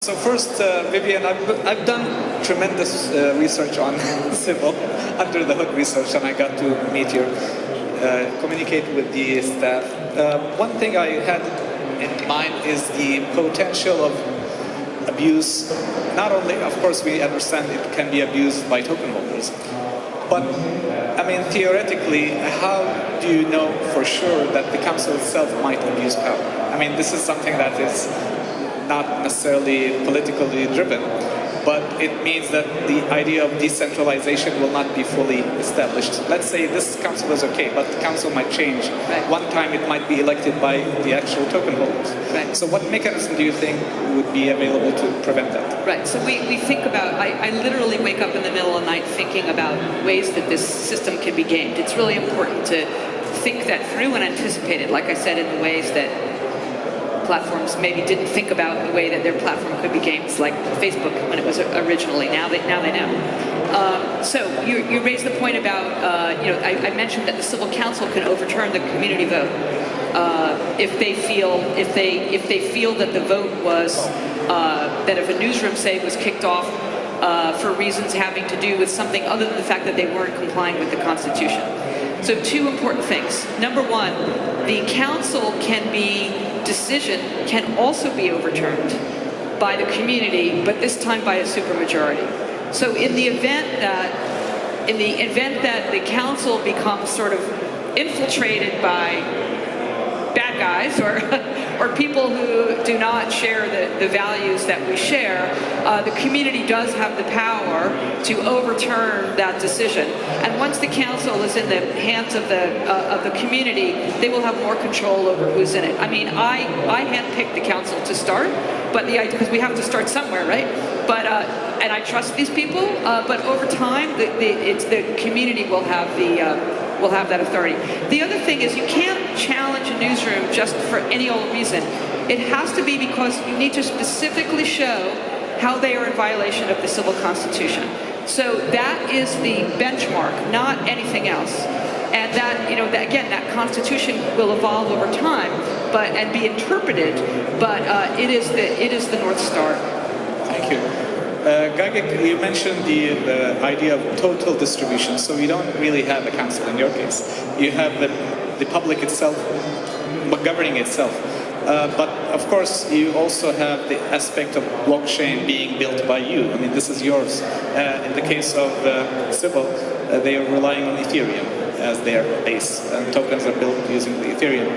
So first, Vivian, I've done tremendous research on civil, under the hood research, and I got to meet you, communicate with the staff. One thing I had in mind is the potential of abuse. Not only, of course, we understand it can be abused by token holders, but I mean, theoretically, how do you know for sure that the council itself might abuse power? I mean, this is something that is not necessarily politically driven, but it means that the idea of decentralization will not be fully established. Let's say this council is okay, but the council might change. Right. One time it might be elected by the actual token holders. Right. So what mechanism do you think would be available to prevent that? Right, so we think about, I literally wake up in the middle of the night thinking about ways that this system can be gamed. It's really important to think that through and anticipate it, like I said, in the ways that platforms maybe didn't think about the way that their platform could be gamed, like Facebook when it was originally. Now they know. So you raised the point about, I mentioned that the civil council can overturn the community vote if they feel that the vote was that if a newsroom, say, was kicked off for reasons having to do with something other than the fact that they weren't complying with the Constitution. So two important things. Number one, the council decision can also be overturned by the community, but this time by a supermajority. So in the event that the council becomes sort of infiltrated by bad guys or people who do not share the values that we share, the community does have the power to overturn that decision. And once the council is in the hands of the community, they will have more control over who's in it. I mean, I handpicked the council to start, but because we have to start somewhere, right? But and I trust these people, but over time, the community will have that authority. The other thing is you can't challenge a newsroom just for any old reason. It has to be because you need to specifically show how they are in violation of the civil constitution. So that is the benchmark, not anything else. And that, again, that constitution will evolve over time, and be interpreted, but it is the North Star. Thank you. Gagik, you mentioned the idea of total distribution, so you don't really have a council in your case. You have the public itself governing itself. But of course, you also have the aspect of blockchain being built by you. I mean, this is yours. In the case of Civil, they are relying on Ethereum as their base, and tokens are built using the Ethereum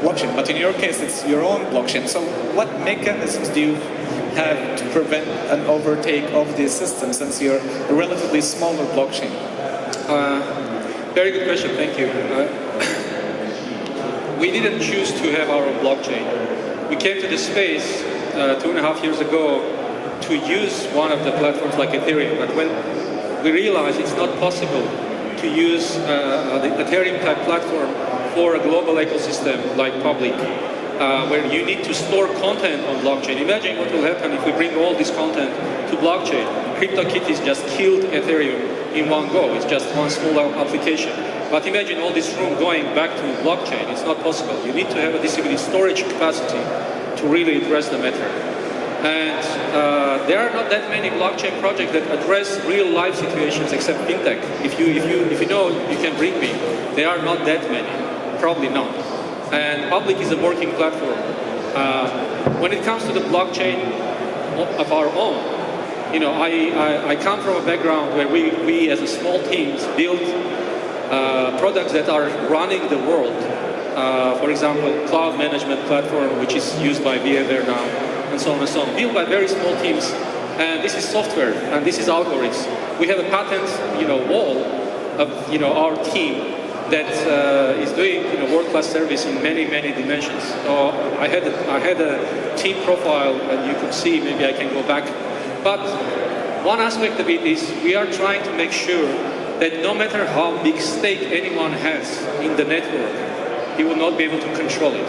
blockchain. But in your case, it's your own blockchain. So what mechanisms do you have to prevent an overtake of the system, since you're a relatively smaller blockchain? Very good question, thank you. We didn't choose to have our own blockchain. We came to this space 2.5 years ago to use one of the platforms like Ethereum, but when we realized it's not possible to use the Ethereum type platform for a global ecosystem like PUBLIQ, where you need to store content on blockchain. Imagine what will happen if we bring all this content to blockchain. CryptoKitties just killed Ethereum in one go. It's just one small application. But imagine all this room going back to blockchain. It's not possible. You need to have a distributed storage capacity to really address the matter. And there are not that many blockchain projects that address real life situations except fintech. If you know, you can bring me. There are not that many. Probably not. And PUBLIQ is a working platform. When it comes to the blockchain of our own, I come from a background where we as a small teams build products that are running the world. For example, cloud management platform, which is used by VMware now, and so on and so on, built by very small teams. And this is software, and this is algorithms. We have a patent, wall of, our team that is doing world-class service in many dimensions. So I had a team profile, and you could see, maybe I can go back. But one aspect of it is we are trying to make sure that no matter how big stake anyone has in the network, he will not be able to control it.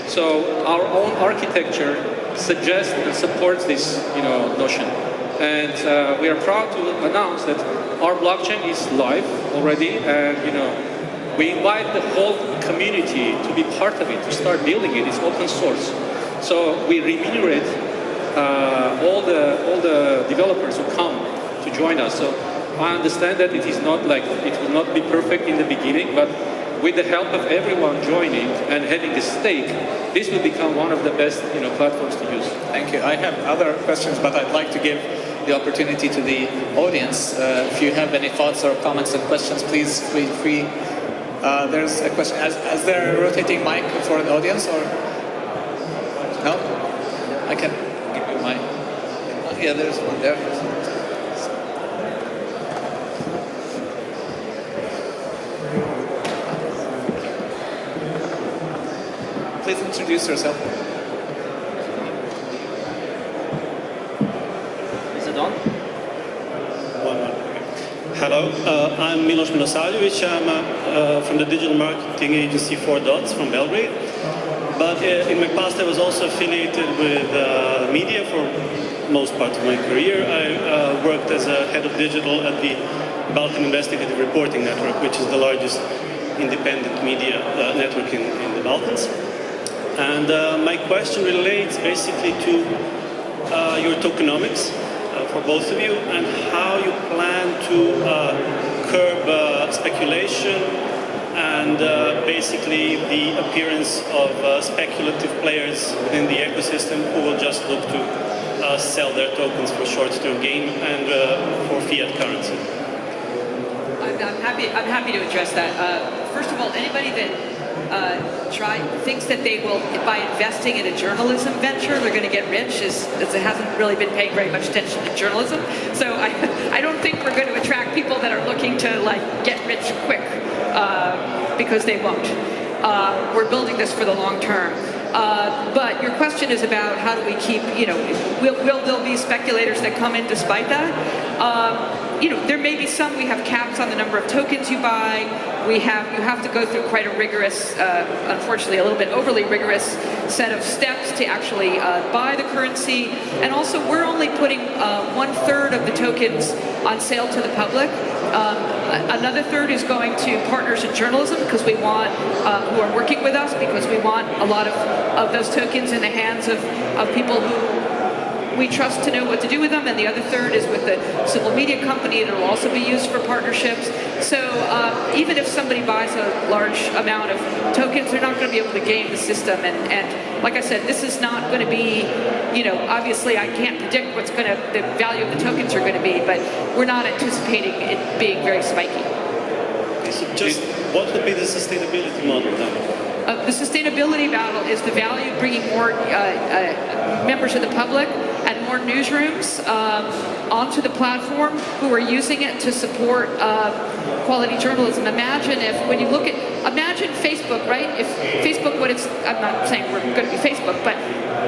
So our own architecture suggests and supports this notion. And we are proud to announce that our blockchain is live already, and we invite the whole community to be part of it, to start building it. It's open source. So we remunerate developers who come to join us. So I understand that it is not like, it will not be perfect in the beginning, but with the help of everyone joining and having a stake, this will become one of the best platforms to use. Thank you. I have other questions, but I'd like to give the opportunity to the audience. If you have any thoughts or comments and questions, please feel free. There's a question. Is there a rotating mic for the audience, or no? I can give you my. Yeah, there's one there. Please introduce yourself. Is it on? Hello, I'm Milos Milosavljevic. I'm from the digital marketing agency 4 Dots from Belgrade. But in my past I was also affiliated with media for most part of my career. I worked as a head of digital at the Balkan Investigative Reporting Network, which is the largest independent media network in the Balkans. And my question relates basically to your tokenomics for both of you, and how you plan to curb speculation and basically the appearance of speculative players within the ecosystem who will just look to sell their tokens for short-term gain and for fiat currency. I'm happy to address that. First of all, anybody that thinks that they will, by investing in a journalism venture, they're going to get rich, hasn't really been paying very much attention to journalism. So I don't think we're going to attract people that are looking to get rich quick, because they won't. We're building this for the long term. But your question is about how do we keep, will there be speculators that come in despite that? There may be some. We have caps on the number of tokens you buy. You have to go through quite a rigorous, unfortunately a little bit overly rigorous set of steps to actually buy the currency. And also we're only putting 1/3 of the tokens on sale to the public. Another third is going to partners in journalism, because we want, who are working with us, because we want a lot of those tokens in the hands of people who we trust to know what to do with them. And the other third is with the civil media company, and it will also be used for partnerships. So even if somebody buys a large amount of tokens, they're not going to be able to game the system. And like I said, this is not going to be, obviously I can't predict the value of the tokens are going to be, but we're not anticipating it being very spiky. So just what would be the sustainability model then? The sustainability model is the value of bringing more members of the public and more newsrooms onto the platform who are using it to support quality journalism. Imagine imagine Facebook, right? If Facebook I'm not saying we're going to be Facebook, but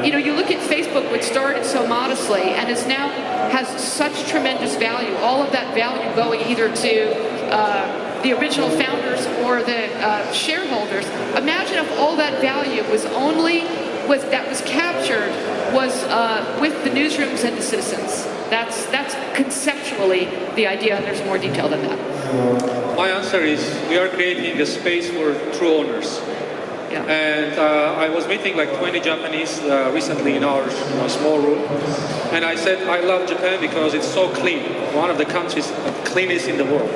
you look at Facebook, which started so modestly and has such tremendous value, all of that value going either to the original founders or the shareholders. Imagine if all that value that was captured with the newsrooms and the citizens. That's conceptually the idea, and there's more detail than that. My answer is we are creating a space for true owners. Yeah. And I was meeting 20 Japanese recently in our small room, and I said I love Japan because it's so clean, one of the countries cleanest in the world.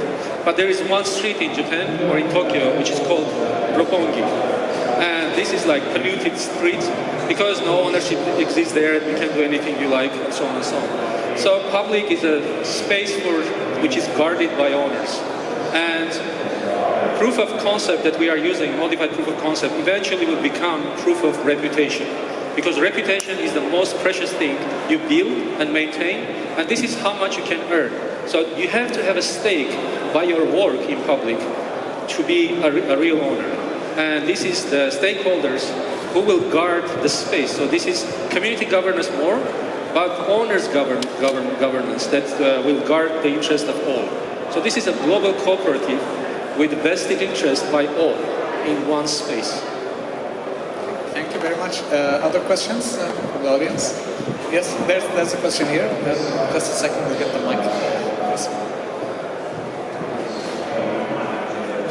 But there is one street in Japan or in Tokyo which is called Roppongi, and this is polluted street because no ownership exists there. You can do anything you like, and so on and so on. So PUBLIQ is a space which is guarded by owners, and proof of concept that we are using, modified proof of concept, eventually will become proof of reputation. Because reputation is the most precious thing you build and maintain, and this is how much you can earn. So you have to have a stake by your work in PUBLIQ to be a real owner. And this is the stakeholders who will guard the space. So this is community governance more, but owners governance that will guard the interest of all. So this is a global cooperative with vested interest by all in one space. Thank you very much. Other questions from the audience? Yes, there's a question here. Just a second, we'll get the mic. Yes.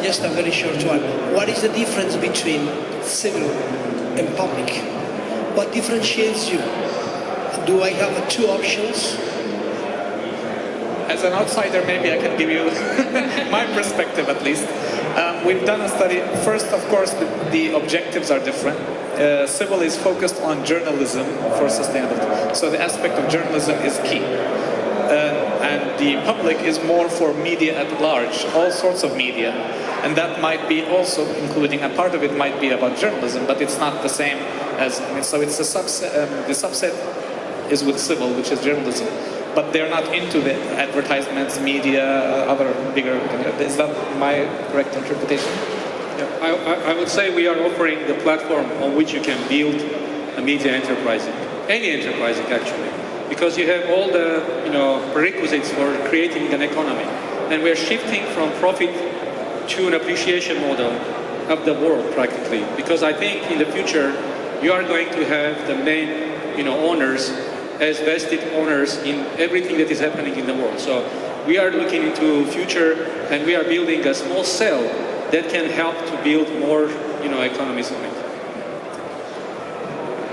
Just a very short one. What is the difference between civil and public? What differentiates you? Do I have two options? as an outsider, maybe I can give you my perspective at least. We've done a study. First, of course, the objectives are different. Civil is focused on journalism for sustainability. So the aspect of journalism is key. And the PUBLIQ is more for media at large, all sorts of media. And that might be also including, a part of it might be about journalism, but it's not the same as, so it's a subset, the subset is with civil, which is journalism. But they're not into the advertisements, media, other bigger, is that my correct interpretation? Yeah, I would say we are offering the platform on which you can build a media enterprise, any enterprise actually. Because you have all the prerequisites for creating an economy. And we're shifting from profit to an appreciation model of the world practically. Because I think in the future, you are going to have the main owners as vested owners in everything that is happening in the world. So we are looking into future and we are building a small cell that can help to build more economies on it.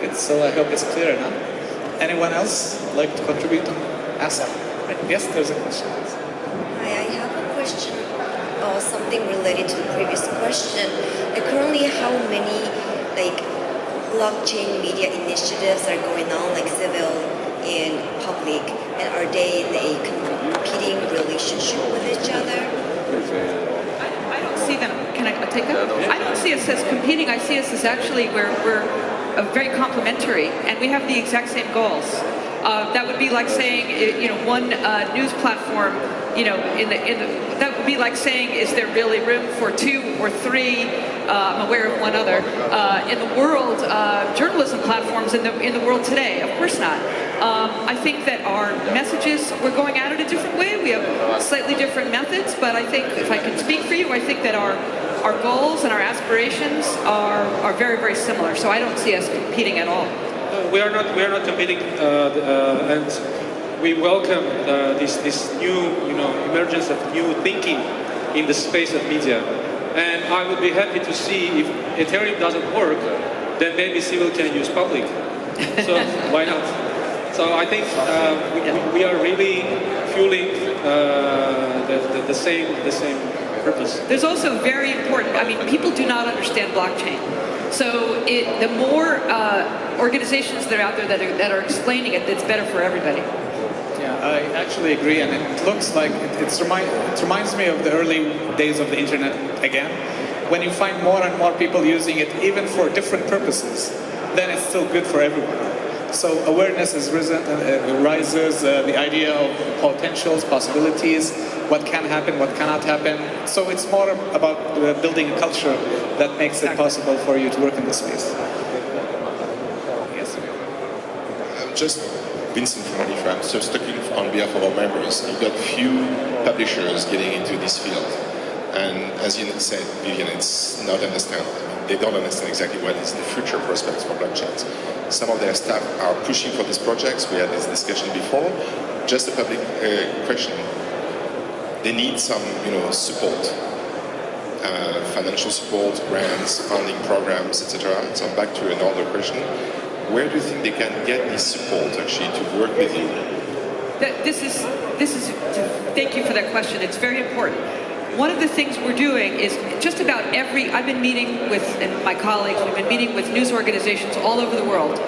Good, so I hope it's clear now. Anyone else like to contribute? Ask. Yes, there's a question. Hi, I have a question, something related to the previous question. Currently, how many blockchain media initiatives are going on, like civil and public, and are they in a competing relationship with each other? I don't see them. Can I take that? I don't see us as competing. I see us as actually we're very complementary, and we have the exact same goals. That would be like saying, one news platform, that would be like saying, is there really room for 2 or 3? I'm aware of one other in the world, journalism platforms in the world today. Of course not. I think that our messages, we're going at it a different way. We have slightly different methods, but I think, if I can speak for you, I think that our goals and our aspirations are very, very similar. So I don't see us competing at all. We are not competing, and we welcome this new emergence of new thinking in the space of media. And I would be happy to see if Ethereum doesn't work, then maybe civil can use PUBLIQ. So why not? So I think we are really fueling the same purpose. There's also very important, people do not understand blockchain. So the more organizations that are out there that are explaining it, it's better for everybody. Yeah, I actually agree, and it looks like it reminds me of the early days of the internet again. When you find more and more people using it, even for different purposes, then it's still good for everyone. So awareness is rises, the idea of potentials, possibilities, what can happen, what cannot happen. So it's more about building a culture that makes it possible for you to work in this space. Yes. Just Vincent from Oliver. I'm just talking on behalf of our members. You've got few publishers getting into this field. And as you said, Vivian, it's not understand. They don't understand exactly what is the future prospects for blockchains. Some of their staff are pushing for these projects. We had this discussion before. Just a public question. They need some, support, financial support, grants, funding programs, etc. So I'm back to another question. Where do you think they can get this support actually to work with you? This is. Thank you for that question. It's very important. One of the things we're doing is just about I've been meeting with, and my colleagues, we've been meeting with news organizations all over the world.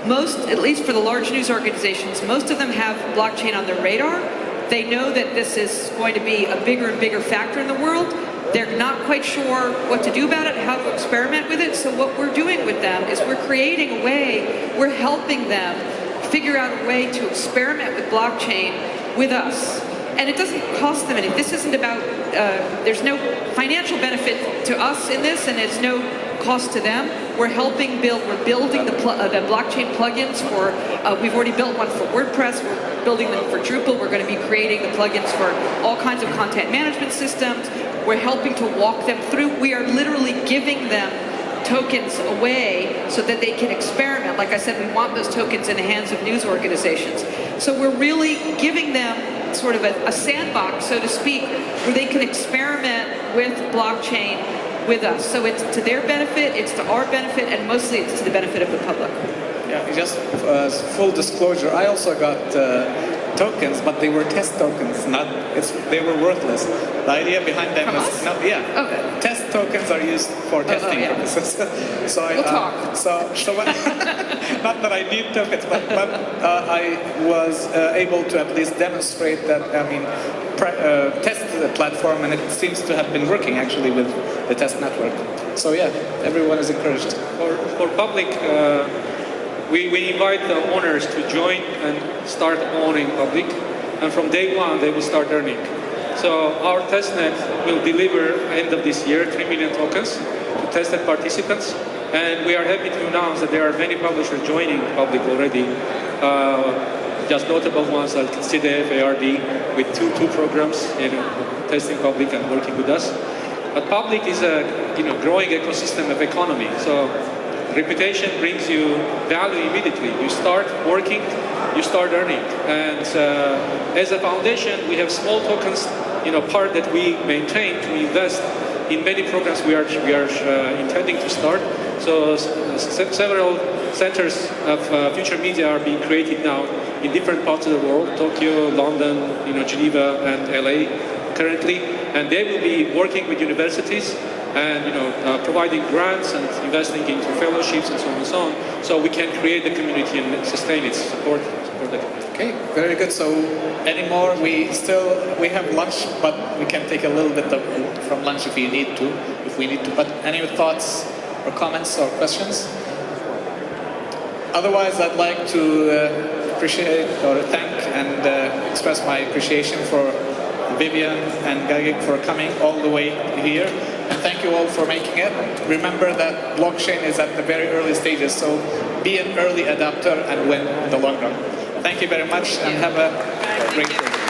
Most, at least for the large news organizations, most of them have blockchain on their radar. They know that this is going to be a bigger and bigger factor in the world. They're not quite sure what to do about it, how to experiment with it. So what we're doing with them is we're creating a way, we're helping them figure out a way to experiment with blockchain with us. And it doesn't cost them anything. This isn't about, there's no financial benefit to us in this, and there's no cost to them. We're helping we're building the blockchain plugins for, we've already built one for WordPress, we're building them for Drupal, we're going to be creating the plugins for all kinds of content management systems. We're helping to walk them through. We are literally giving them tokens away so that they can experiment. Like I said, we want those tokens in the hands of news organizations. So we're really giving them sort of a sandbox, so to speak, where they can experiment with blockchain with us. So it's to their benefit, it's to our benefit, and mostly it's to the benefit of the public. Yeah, just full disclosure, I also got tokens, but they were test tokens. They were worthless. The idea behind them From was us? Okay. Test tokens are used for testing yeah. purposes. So We'll talk. So when, not that I need tokens, but I was able to at least demonstrate that. I mean, test the platform, and it seems to have been working actually with the test network. So yeah, everyone is encouraged. For PUBLIQ, we invite the owners to join and start owning PUBLIQ, and from day one they will start earning. So our testnet will deliver end of this year 3 million tokens to tested participants, and we are happy to announce that there are many publishers joining PUBLIQ already. Just notable ones like CDF, ARD, with two programs, testing PUBLIQ and working with us. But PUBLIQ is a growing ecosystem of economy. So reputation brings you value immediately. You start working, you start earning. And as a foundation, we have small tokens, part that we maintain to invest in many programs we are intending to start. So several centers of future media are being created now in different parts of the world: Tokyo, London, Geneva, and LA currently. And they will be working with universities and providing grants and investing into fellowships and so on and so on, so we can create the community and sustain its support the community. Okay, very good. So anymore, we have lunch, but we can take a little bit from lunch if we need to. But any thoughts or comments or questions? Otherwise, I'd like to appreciate or thank and express my appreciation for Vivian and Gagik for coming all the way here. And thank you all for making it. Remember that blockchain is at the very early stages, so be an early adopter and win in the long run. Thank you very much and have a great day.